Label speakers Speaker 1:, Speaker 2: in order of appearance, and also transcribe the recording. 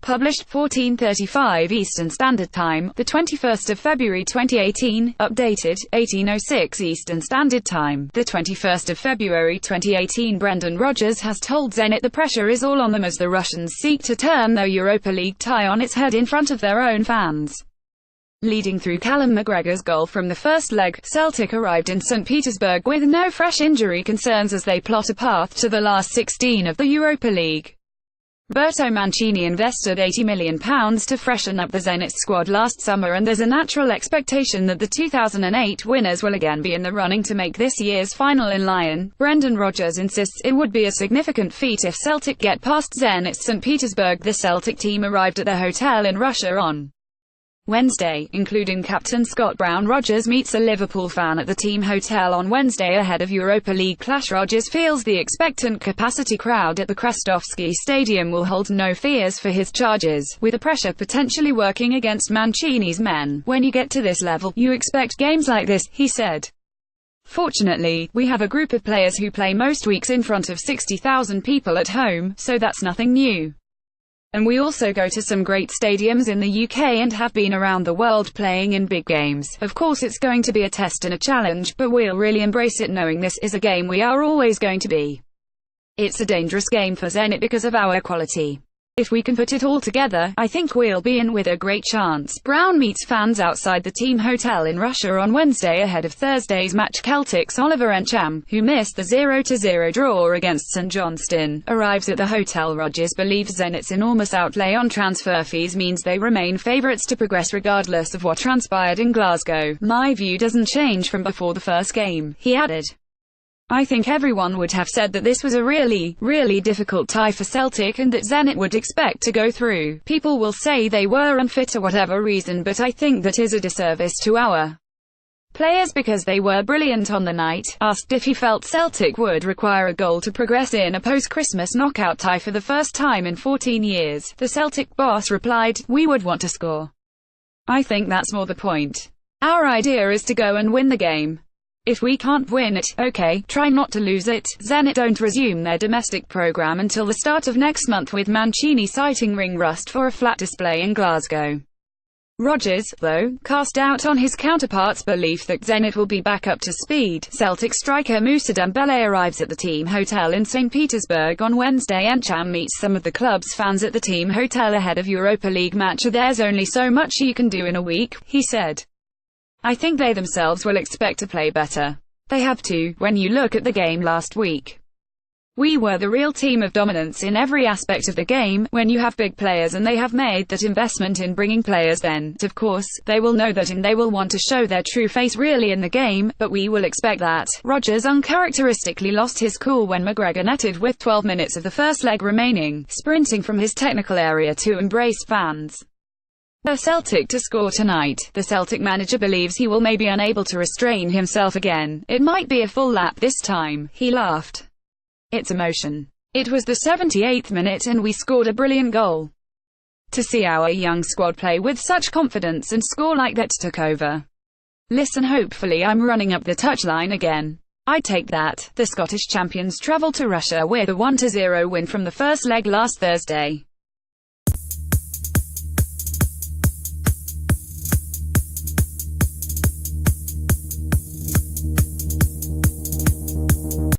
Speaker 1: Published 14:35 Eastern Standard Time, the 21st of February 2018. Updated 18:06 Eastern Standard Time, the 21st of February 2018. Brendan Rodgers has told Zenit the pressure is all on them as the Russians seek to turn their Europa League tie on its head in front of their own fans. Leading through Callum McGregor's goal from the first leg, Celtic arrived in St Petersburg with no fresh injury concerns as they plot a path to the last 16 of the Europa League. Roberto Mancini invested £80 million to freshen up the Zenit squad last summer, and there's a natural expectation that the 2008 winners will again be in the running to make this year's final in Lyon. Brendan Rodgers insists it would be a significant feat if Celtic get past Zenit St Petersburg. The Celtic team arrived at their hotel in Russia on Wednesday, including captain Scott Brown. Rodgers meets a Liverpool fan at the team hotel on Wednesday ahead of Europa League clash. Rodgers feels the expectant capacity crowd at the Krestovsky Stadium will hold no fears for his charges, with the pressure potentially working against Mancini's men. "When you get to this level, you expect games like this," he said. "Fortunately, we have a group of players who play most weeks in front of 60,000 people at home, so that's nothing new. And we also go to some great stadiums in the UK and have been around the world playing in big games. Of course it's going to be a test and a challenge, but we'll really embrace it knowing this is a game we are always going to be. It's a dangerous game for Zenit because of our quality. If we can put it all together, I think we'll be in with a great chance." Brown meets fans outside the team hotel in Russia on Wednesday ahead of Thursday's match. Celtic's Oliver Encham, who missed the 0-0 draw against St Johnstone, arrives at the hotel. Rodgers believes Zenit's enormous outlay on transfer fees means they remain favourites to progress regardless of what transpired in Glasgow. "My view doesn't change from before the first game," he added. "I think everyone would have said that this was a really difficult tie for Celtic and that Zenit would expect to go through. People will say they were unfit for whatever reason, but I think that is a disservice to our players because they were brilliant on the night." Asked if he felt Celtic would require a goal to progress in a post-Christmas knockout tie for the first time in 14 years, the Celtic boss replied, "We would want to score. I think that's more the point. Our idea is to go and win the game. If we can't win it, okay, try not to lose it." Zenit don't resume their domestic program until the start of next month, with Mancini citing ring rust for a flat display in Glasgow. Rodgers, though, cast doubt on his counterpart's belief that Zenit will be back up to speed. Celtic striker Moussa Dembele arrives at the team hotel in St Petersburg on Wednesday. Encham meets some of the club's fans at the team hotel ahead of Europa League match. "There's only so much you can do in a week," he said. "I think they themselves will expect to play better. They have to. When you look at the game last week, we were the real team of dominance in every aspect of the game. When you have big players and they have made that investment in bringing players, then, of course, they will know that and they will want to show their true face really in the game, but we will expect that." Rodgers uncharacteristically lost his cool when McGregor netted with 12 minutes of the first leg remaining, sprinting from his technical area to embrace fans. For Celtic to score tonight, the Celtic manager believes he will maybe unable to restrain himself again. "It might be a full lap this time," he laughed. "It's emotion. It was the 78th minute and we scored a brilliant goal. To see our young squad play with such confidence and score like that took over. Listen, hopefully I'm running up the touchline again. I take that." The Scottish champions travel to Russia with a 1-0 win from the first leg last Thursday.